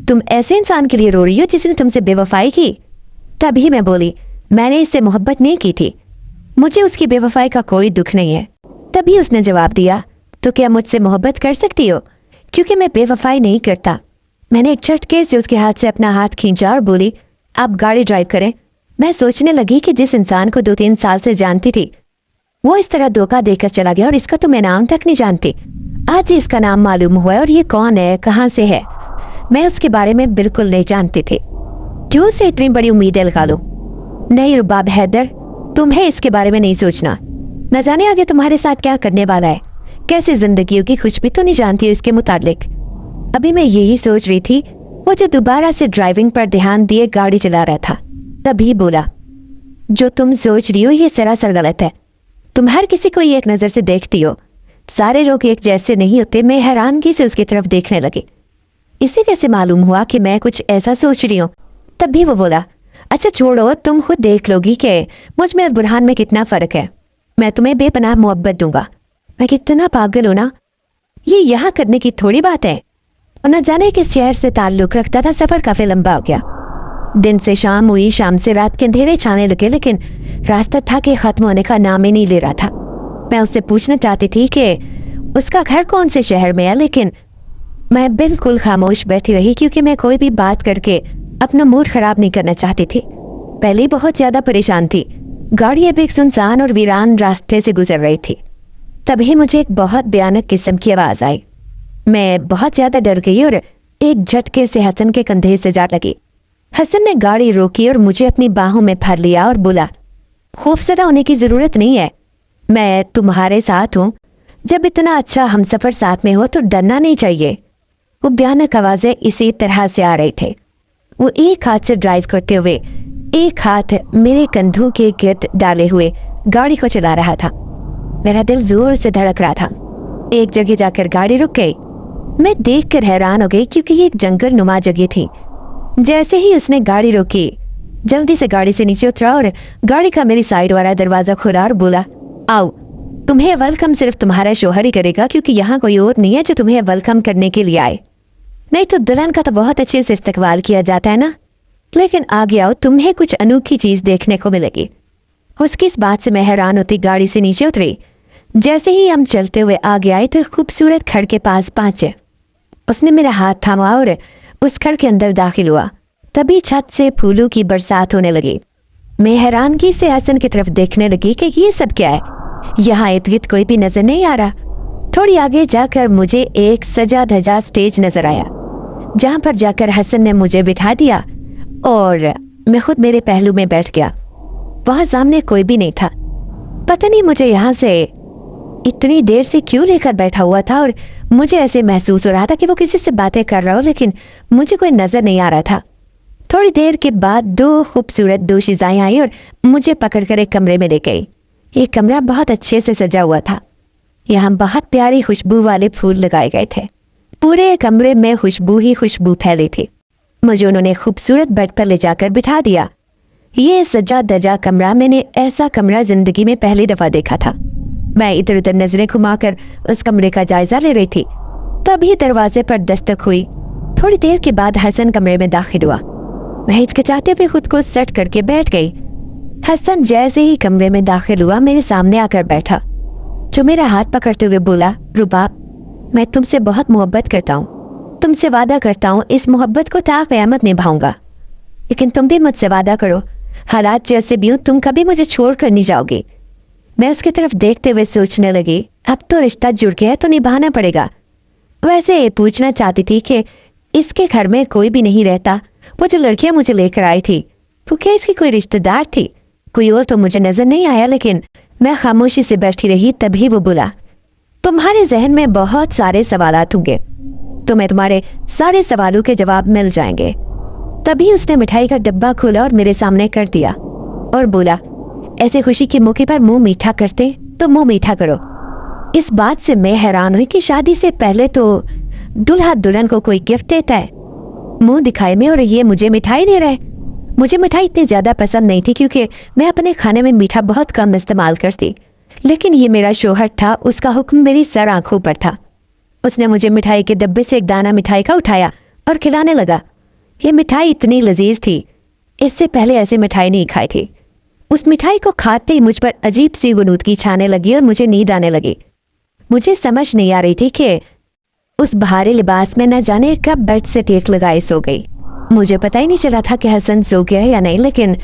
तुम ऐसे इंसान के लिए रो रही हो जिसने तुमसे बेवफाई की? तभी मैं बोली, मैंने इससे मोहब्बत नहीं की थी, मुझे उसकी बेवफाई का कोई दुख नहीं है। तभी उसने जवाब दिया, तो क्या मुझसे मोहब्बत कर सकती हो? क्योंकि मैं बेवफाई नहीं करता। मैंने एक झटके से उसके हाथ से अपना हाथ खींचा और बोली, आप गाड़ी ड्राइव करें। मैं सोचने लगी कि जिस इंसान को 2-3 साल से जानती थी वो इस तरह धोखा देकर चला गया और इसका तो मैं नाम तक नहीं जानती। आज ही इसका नाम मालूम हुआ और ये कौन है, कहाँ से है, मैं उसके बारे में बिल्कुल नहीं जानती थी। क्यों से इतनी बड़ी उम्मीदें लगा लो? नहीं रुबाब हैदर, तुम्हें इसके बारे में नहीं सोचना। न जाने आगे तुम्हारे साथ क्या करने वाला है, कैसी जिंदगी होगी, कुछ भी तो नहीं जानती हो इसके मुतालिक। अभी मैं यही सोच रही थी, वो जो दोबारा से ड्राइविंग पर ध्यान दिए गाड़ी चला रहा था, तभी बोला, जो तुम सोच रही हो ये सरासर गलत है। तुम हर किसी को एक नजर से देखती हो, सारे लोग एक जैसे नहीं होते। मैं हैरानगी से उसकी तरफ देखने लगी। इसे कैसे मालूम हुआ कि मैं कुछ ऐसा सोच रही हूँ? तभी वो बोला, अच्छा छोड़ो, तुम खुद देख लोगी कि मुझ में और बुरहान में कितना फर्क है। मैं तुम्हें बेपनाह मोहब्बत दूंगा। मैं कितना पागल हूं ना, ये यहाँ करने की थोड़ी बात है। और न जाने किस शहर से ताल्लुक रखता था, सफर काफी लंबा हो गया। दिन से शाम हुई, शाम से रात के अंधेरे छाने लगे, लेकिन रास्ता था कि खत्म होने का नाम ही नहीं ले रहा था। मैं उससे पूछना चाहती थी कि उसका घर कौन से शहर में है, लेकिन मैं बिल्कुल खामोश बैठी रही, क्योंकि मैं कोई भी बात करके अपना मूड खराब नहीं करना चाहती थी। पहले बहुत ज्यादा परेशान थी। गाड़ी अब एक सुनसान और वीरान रास्ते से गुजर रही थी। तभी मुझे एक बहुत भयानक किस्म की आवाज आई। मैं बहुत ज्यादा डर गई और एक झटके से हसन के कंधे से जा लगी। हसन ने गाड़ी रोकी और मुझे अपनी बाहों में भर लिया और बोला, खौफजदा होने की जरूरत नहीं है, मैं तुम्हारे साथ हूँ। जब इतना अच्छा हमसफर साथ में हो तो डरना नहीं चाहिए। वो भयानक आवाजें इसी तरह से आ रहे थे। वो एक हाथ से ड्राइव करते हुए एक हाथ मेरे कंधों के गिर्द डाले हुए गाड़ी को चला रहा था। मेरा दिल जोर से धड़क रहा था। एक जगह जाकर गाड़ी रुक गई। मैं देखकर हैरान हो गई, क्योंकि ये एक जंगल नुमा जगह थी। जैसे ही उसने गाड़ी रोकी, जल्दी से गाड़ी से नीचे उतरा और गाड़ी का मेरी साइड वाला दरवाजा खोला और बोला, आओ, तुम्हें वेलकम सिर्फ तुम्हारा शोहर ही करेगा, क्योंकि यहाँ कोई और नहीं है जो तुम्हें वेलकम करने के लिए आए। नहीं तो दुल्हन का तो बहुत अच्छे से इस्तकबाल किया जाता है ना, लेकिन आगे आओ, तुम्हें कुछ अनोखी चीज देखने को मिलेगी। उसकी इस बात से मैं हैरान होती गाड़ी से नीचे उतरी। जैसे ही हम चलते हुए आगे आए तो खूबसूरत घर के पास पहुंचे। उसने मेरा हाथ थामा और उस घर के अंदर दाखिल हुआ। तभी छत से फूलों की बरसात होने लगी। मैं हैरानगी से हसन की तरफ देखने लगी कि ये सब क्या है। यहाँ इर्द गिर्द कोई भी नजर नहीं आ रहा। थोड़ी आगे जाकर मुझे एक सजा धजा स्टेज नजर आया, जहां पर जाकर हसन ने मुझे बिठा दिया और मैं खुद मेरे पहलू में बैठ गया। वहां सामने कोई भी नहीं था। पता नहीं मुझे यहाँ से इतनी देर से क्यों लेकर बैठा हुआ था, और मुझे ऐसे महसूस हो रहा था कि वो किसी से बातें कर रहा हो, लेकिन मुझे कोई नजर नहीं आ रहा था। थोड़ी देर के बाद दो खूबसूरत दोशीज़ाएं आई और मुझे पकड़कर एक कमरे में ले गई। ये कमरा बहुत अच्छे से सजा हुआ था। यहाँ बहुत प्यारी खुशबू वाले फूल लगाए गए थे। पूरे कमरे में खुशबू ही खुशबू फैली थी। मुझे उन्होंने खूबसूरत बेड पर ले जाकर बिठा दिया। ये सजा दजा कमरा, मैंने ऐसा कमरा जिंदगी में पहली दफा देखा था। मैं इधर उधर नजरें घुमाकर उस कमरे का जायजा ले रही थी, तभी दरवाजे पर दस्तक हुई। थोड़ी देर के बाद हसन कमरे में दाखिल हुआ। मैं हिचकिचाते हुए खुद को सेट करके बैठ गई। हसन जैसे ही कमरे में दाखिल हुआ मेरे सामने आकर बैठा, जो मेरा हाथ पकड़ते हुए बोला, रुबाब, मैं तुमसे बहुत मोहब्बत करता हूँ। तुमसे वादा करता हूँ इस मोहब्बत को ता क़यामत निभाऊंगा। लेकिन तुम भी मुझसे वादा करो, हालात जैसे भी हो तुम कभी मुझे छोड़ कर नहीं जाओगी। मैं उसकी तरफ देखते हुए सोचने लगी, अब तो रिश्ता जुड़ गया है तो निभाना पड़ेगा। वैसे ये पूछना चाहती थी कि इसके घर में कोई भी नहीं रहता। वो जो लड़कियां मुझे लेकर आई थी, वो क्या इसकी कोई रिश्तेदार थी? कोई और तो मुझे नजर नहीं आया, लेकिन मैं खामोशी से बैठी रही। तभी वो बोला, तुम्हारे जहन में बहुत सारे सवालात होंगे, तुम्हें तुम्हारे सारे सवालों के जवाब मिल जाएंगे। तभी उसने मिठाई का डब्बा खोला और मेरे सामने कर दिया और बोला, ऐसे खुशी के मौके पर मुंह मीठा करते तो मुंह मीठा करो। इस बात से मैं हैरान हुई कि शादी से पहले तो दुल्हा दुल्हन को कोई गिफ्ट देता है मुंह दिखाए में, और ये मुझे मिठाई दे रहा है। मुझे मिठाई इतनी ज्यादा पसंद नहीं थी क्योंकि मैं अपने खाने में मीठा बहुत कम इस्तेमाल करती, लेकिन ये मेरा शौहर था, उसका हुक्म मेरी सर आंखों पर था। उसने मुझे मिठाई के डब्बे से एक दाना मिठाई का उठाया और खिलाने लगा। ये मिठाई इतनी लजीज थी, इससे पहले ऐसी मिठाई नहीं खाई थी। उस मिठाई को खाते ही मुझ पर अजीब सी गुनूदगी छाने लगी और मुझे नींद आने लगी। मुझे समझ नहीं आ रही थी कि उस भारी लिबास में न जाने कब बेड से टेक लगाए सो गई। मुझे पता ही नहीं चला था कि हसन सो गया है या नहीं, लेकिन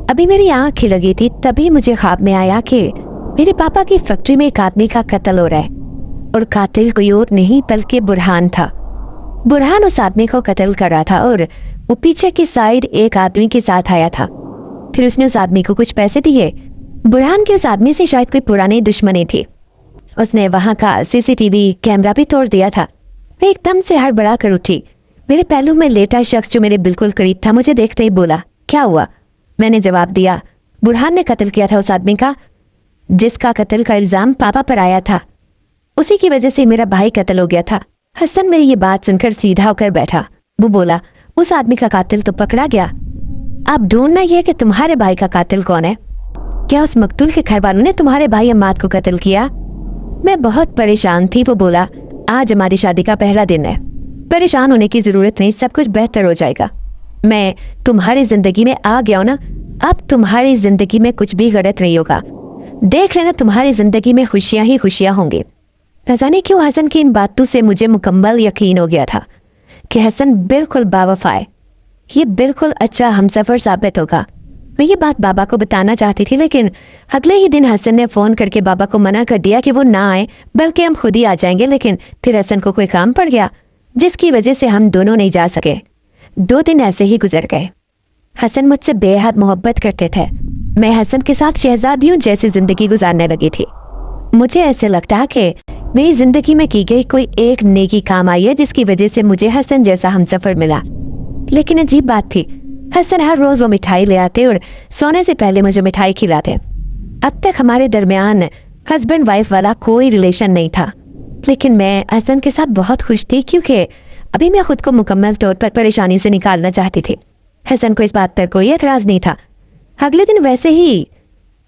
अभी मेरी आंख खिल लगी थी। तभी मुझे ख्वाब में आया कि मेरे पापा की फैक्ट्री में एक आदमी का कत्ल हो रहा है, और कातिल कोई और नहीं बल्कि बुरहान था। बुरहान उस आदमी को कत्ल कर रहा था और वो पीछे की साइड एक आदमी के साथ आया था। फिर उसने उस आदमी को कुछ पैसे दिए। बुरहान की उस आदमी से शायद कोई पुरानी दुश्मनी थी। उसने वहां का सीसीटीवी कैमरा भी तोड़ दिया था। मैं एकदम से हड़बड़ा कर उठी। मेरे पहलू में लेटा शख्स जो मेरे बिल्कुल करीब था मुझे देखते ही बोला, क्या हुआ? मैंने जवाब दिया, बुरहान ने कत्ल किया था उस आदमी का, जिसका कत्ल का इल्जाम पापा पर आया था। उसी की वजह से मेरा भाई कत्ल हो गया था। हसन मेरी ये बात सुनकर सीधा होकर बैठा। वो बोला, उस आदमी का कातिल तो पकड़ा गया, आप ढूंढना ये कि तुम्हारे भाई का कातिल कौन है। क्या उस मकतूल के घर वालों ने तुम्हारे भाई अम्माद को कत्ल किया? मैं बहुत परेशान थी। वो बोला, आज हमारी शादी का पहला दिन है, परेशान होने की जरूरत नहीं, सब कुछ बेहतर हो जाएगा। मैं तुम्हारी जिंदगी में आ गया हूं ना, अब तुम्हारी जिंदगी में कुछ भी गलत नहीं होगा। देख लेना, तुम्हारी जिंदगी में खुशियां ही खुशियां होंगी। न जाने क्यों हसन की इन बातों से मुझे मुकम्मल यकीन हो गया था कि हसन बिल्कुल बावफा है। ये बिल्कुल अच्छा हमसफर साबित होगा। मैं ये बात बाबा को बताना चाहती थी, लेकिन अगले ही दिन हसन ने फ़ोन करके बाबा को मना कर दिया कि वो ना आए, बल्कि हम खुद ही आ जाएंगे। लेकिन फिर हसन को कोई काम पड़ गया, जिसकी वजह से हम दोनों नहीं जा सके। 2 दिन ऐसे ही गुजर गए। हसन मुझसे बेहद मोहब्बत करते थे। मैं हसन के साथ शहजादियों जैसी जिंदगी गुजारने लगी थी। मुझे ऐसे लगता कि मेरी जिंदगी में की गई कोई एक नेकी काम आई है, जिसकी वजह से मुझे हसन जैसा हमसफर मिला। लेकिन अजीब बात थी, हसन हर रोज वो मिठाई ले आते और सोने से पहले मुझे मिठाई खिलाते। अब तक हमारे दरमियान हस्बैंड वाइफ वाला कोई रिलेशन नहीं था, लेकिन मैं हसन के साथ बहुत खुश थी क्योंकि अभी मैं खुद को मुकम्मल तौर पर परेशानियों से निकालना चाहती थी। हसन को इस बात पर कोई एतराज नहीं था। अगले दिन वैसे ही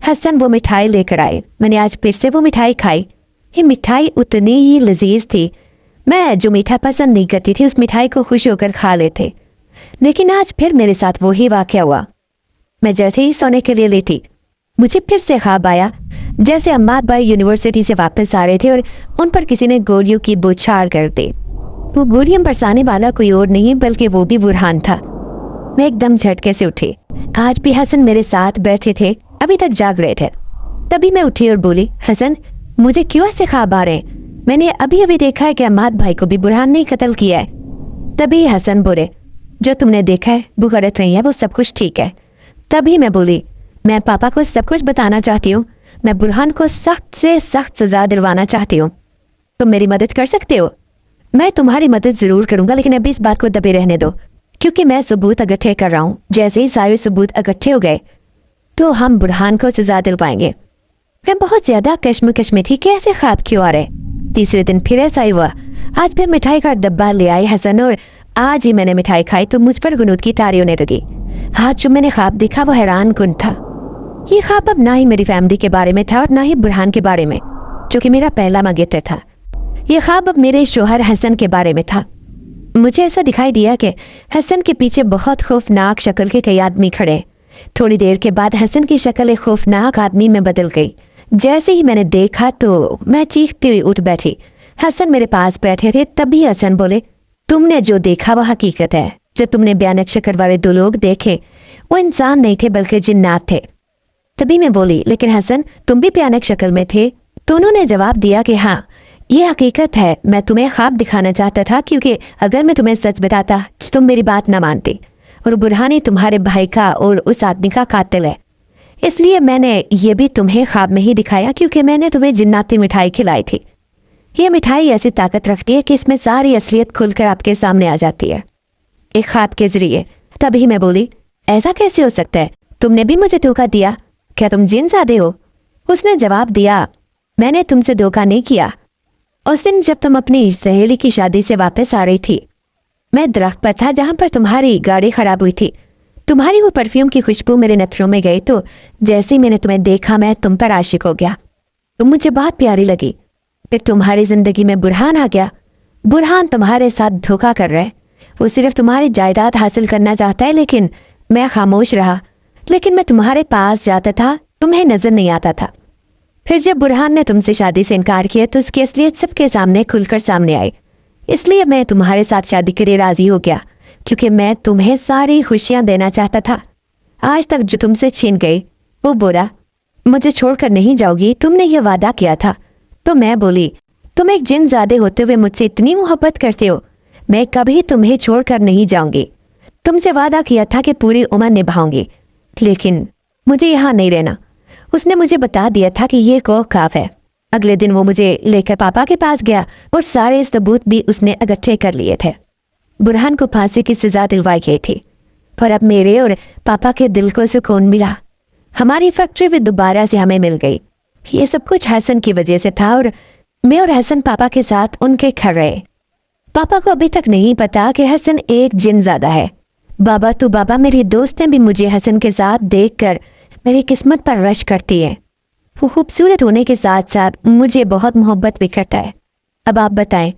हसन वो मिठाई लेकर आए। मैंने आज फिर से वो मिठाई खाई। ये मिठाई उतनी ही लजीज थी। मैं जो मीठा पसंद नहीं करती थी, उस मिठाई को खुश होकर खा लेते। लेकिन आज फिर मेरे साथ वही वाकया हुआ। मैं जैसे ही सोने के लिए लेटी, मुझे फिर से ख्वाब आया जैसे अम्माद भाई यूनिवर्सिटी से वापस आ रहे थे और उन पर किसी ने गोलियों की बौछार कर दी। वो गोलियां बरसाने वाला कोई और नहीं बल्कि वो भी बुरहान था। मैं एकदम झटके से उठी। आज भी हसन मेरे साथ बैठे थे, अभी तक जाग रहे थे। तभी मैं उठी और बोली, हसन, मुझे क्यों ऐसे ख्वाब आ रहे हैं? मैंने अभी अभी देखा है कि अम्माद भाई को भी बुरहान ने कत्ल किया है। तभी हसन बोले, जो तुमने देखा है वो गलत नहीं है, वो सब कुछ ठीक है। तभी मैं बोली, मैं पापा को सब कुछ बताना चाहती हूँ। मैं बुरहान को सख्त से सख्त सजा दिलवाना चाहती हूँ। तुम मेरी मदद कर सकते हो? मैं तुम्हारी मदद जरूर करूंगा, लेकिन अभी इस बात को दबे रहने दो। क्योंकि मैं सबूत इकट्ठे कर रहा हूँ। जैसे ही सारे सबूत इकट्ठे हो गए तो हम बुरहान को सजा दिलवाएंगे। मैं बहुत ज्यादा कश्मकश में थी कि ऐसे ख्वाब क्यों आ रहे। तीसरे दिन फिर ऐसा ही हुआ। आज फिर मिठाई का डब्बा ले आए हसन और आज ही मैंने मिठाई खाई तो मुझ पर गुनूद की तारी होने लगी। आज जो मैंने ख्वाब देखा वो हैरान कुन था। ये ख्वाब अब ना ही मेरी फैमिली के बारे में था और ना ही बुरहान के बारे में, जो कि मेरा पहला मंगेतर था। ये ख्वाब अब मेरे शोहर हसन के बारे में था। मुझे ऐसा दिखाई दिया कि हसन के पीछे बहुत खौफनाक शक्ल के कई आदमी खड़े। थोड़ी देर के बाद हसन की शक्ल एक खौफनाक आदमी में बदल गई। जैसे ही मैंने देखा तो मैं चीखती हुई उठ बैठी। हसन मेरे पास बैठे थे। तभी हसन बोले, तुमने जो देखा वो हकीकत है। जो तुमने भयानक शक्ल वाले दो लोग देखे वो इंसान नहीं थे बल्कि जिन्नात थे। तभी मैं बोली, लेकिन हसन तुम भी भयानक शक्ल में थे। तो उन्होंने जवाब दिया कि हाँ ये हकीकत है, मैं तुम्हें ख्वाब दिखाना चाहता था क्योंकि अगर मैं तुम्हें सच बताता तो तुम मेरी बात ना मानती और बुरहानी तुम्हारे भाई का और उस आदमी का कातिल है। इसलिए मैंने ये भी तुम्हें ख्वाब में ही दिखाया क्योंकि मैंने तुम्हें जिन्नाती मिठाई खिलाई थी। ये मिठाई ऐसी ताकत रखती है कि इसमें सारी असलियत खुलकर आपके सामने आ जाती है एक ख्वाब के जरिए। तभी मैं बोली, ऐसा कैसे हो सकता है? तुमने भी मुझे धोखा दिया, क्या तुम जिनज़ादे हो? उसने जवाब दिया, मैंने तुमसे धोखा नहीं किया। उस दिन जब तुम अपनी सहेली की शादी से वापस आ रही थी, मैं दरख्त पर था जहां पर तुम्हारी गाड़ी खराब हुई थी। तुम्हारी वो परफ्यूम की खुशबू मेरे नथरों में गई तो जैसे ही मैंने तुम्हें देखा मैं तुम पर आशिक हो गया। तुम मुझे बहुत प्यारी लगी। फिर तुम्हारी जिंदगी में बुरहान आ गया। बुरहान तुम्हारे साथ धोखा कर रहा है। वो सिर्फ तुम्हारी जायदाद हासिल करना चाहता है, लेकिन मैं खामोश रहा। लेकिन मैं तुम्हारे पास जाता था, तुम्हें नजर नहीं आता था। फिर जब बुरहान ने तुमसे शादी से इनकार किया तो उसकी असलियत सबके सामने खुलकर सामने आई। इसलिए मैं तुम्हारे साथ शादी के लिए राजी हो गया क्योंकि मैं तुम्हें सारी खुशियां देना चाहता था। आज तक जो तुमसे छीन गई वो बोला, मुझे छोड़कर नहीं जाओगी, तुमने ये वादा किया था। तो मैं बोली, तुम एक जिनज़ादे होते हुए मुझसे इतनी मोहब्बत करते हो, मैं कभी तुम्हें छोड़कर नहीं जाऊंगी। तुमसे वादा किया था कि पूरी उम्र निभाऊंगी, लेकिन मुझे यहाँ नहीं रहना। उसने मुझे बता दिया था कि ये ख्वाब है। अगले दिन वो मुझे लेकर पापा के पास गया और सारे सबूत भी उसने इकट्ठे कर लिए थे। बुरहान को फांसी की सजा दिलवाई गई थी, पर अब मेरे और पापा के दिल को सुकून मिला। हमारी फैक्ट्री भी दोबारा से हमें मिल गई। ये सब कुछ हसन की वजह से था और मैं और हसन पापा के साथ उनके घर रहे। पापा को अभी तक नहीं पता कि हसन एक जिनज़ादा है। बाबा मेरी दोस्तें भी मुझे हसन के साथ देखकर मेरी किस्मत पर रश करती है। वो खूबसूरत होने के साथ साथ मुझे बहुत मोहब्बत भी करता है। अब आप बताएं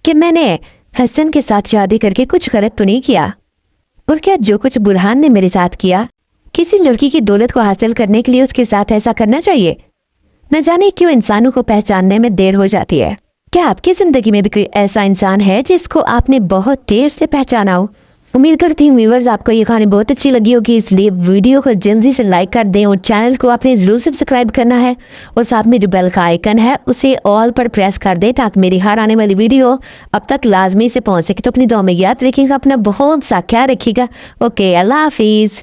कि मैंने हसन के साथ शादी करके कुछ गलत तो नहीं किया? और क्या जो कुछ बुरहान ने मेरे साथ किया, किसी लड़की की दौलत को हासिल करने के लिए उसके साथ ऐसा करना चाहिए? न जाने क्यों इंसानों को पहचानने में देर हो जाती है। क्या आपकी जिंदगी में भी कोई ऐसा इंसान है जिसको आपने बहुत देर से पहचाना हो? उम्मीद करती हूँ व्यूअर्स आपको ये कहानी बहुत अच्छी लगी होगी, इसलिए वीडियो को जल्दी से लाइक कर दें और चैनल को आपने ज़रूर सब्सक्राइब करना है और साथ में जो बेल का आइकन है उसे ऑल पर प्रेस कर दें ताकि मेरी हर आने वाली वीडियो अब तक लाजमी से पहुँच सके। तो अपनी दुआ में याद रखिएगा, अपना बहुत सा ख्याल रखिएगा। ओके, अल्लाह हाफिज़।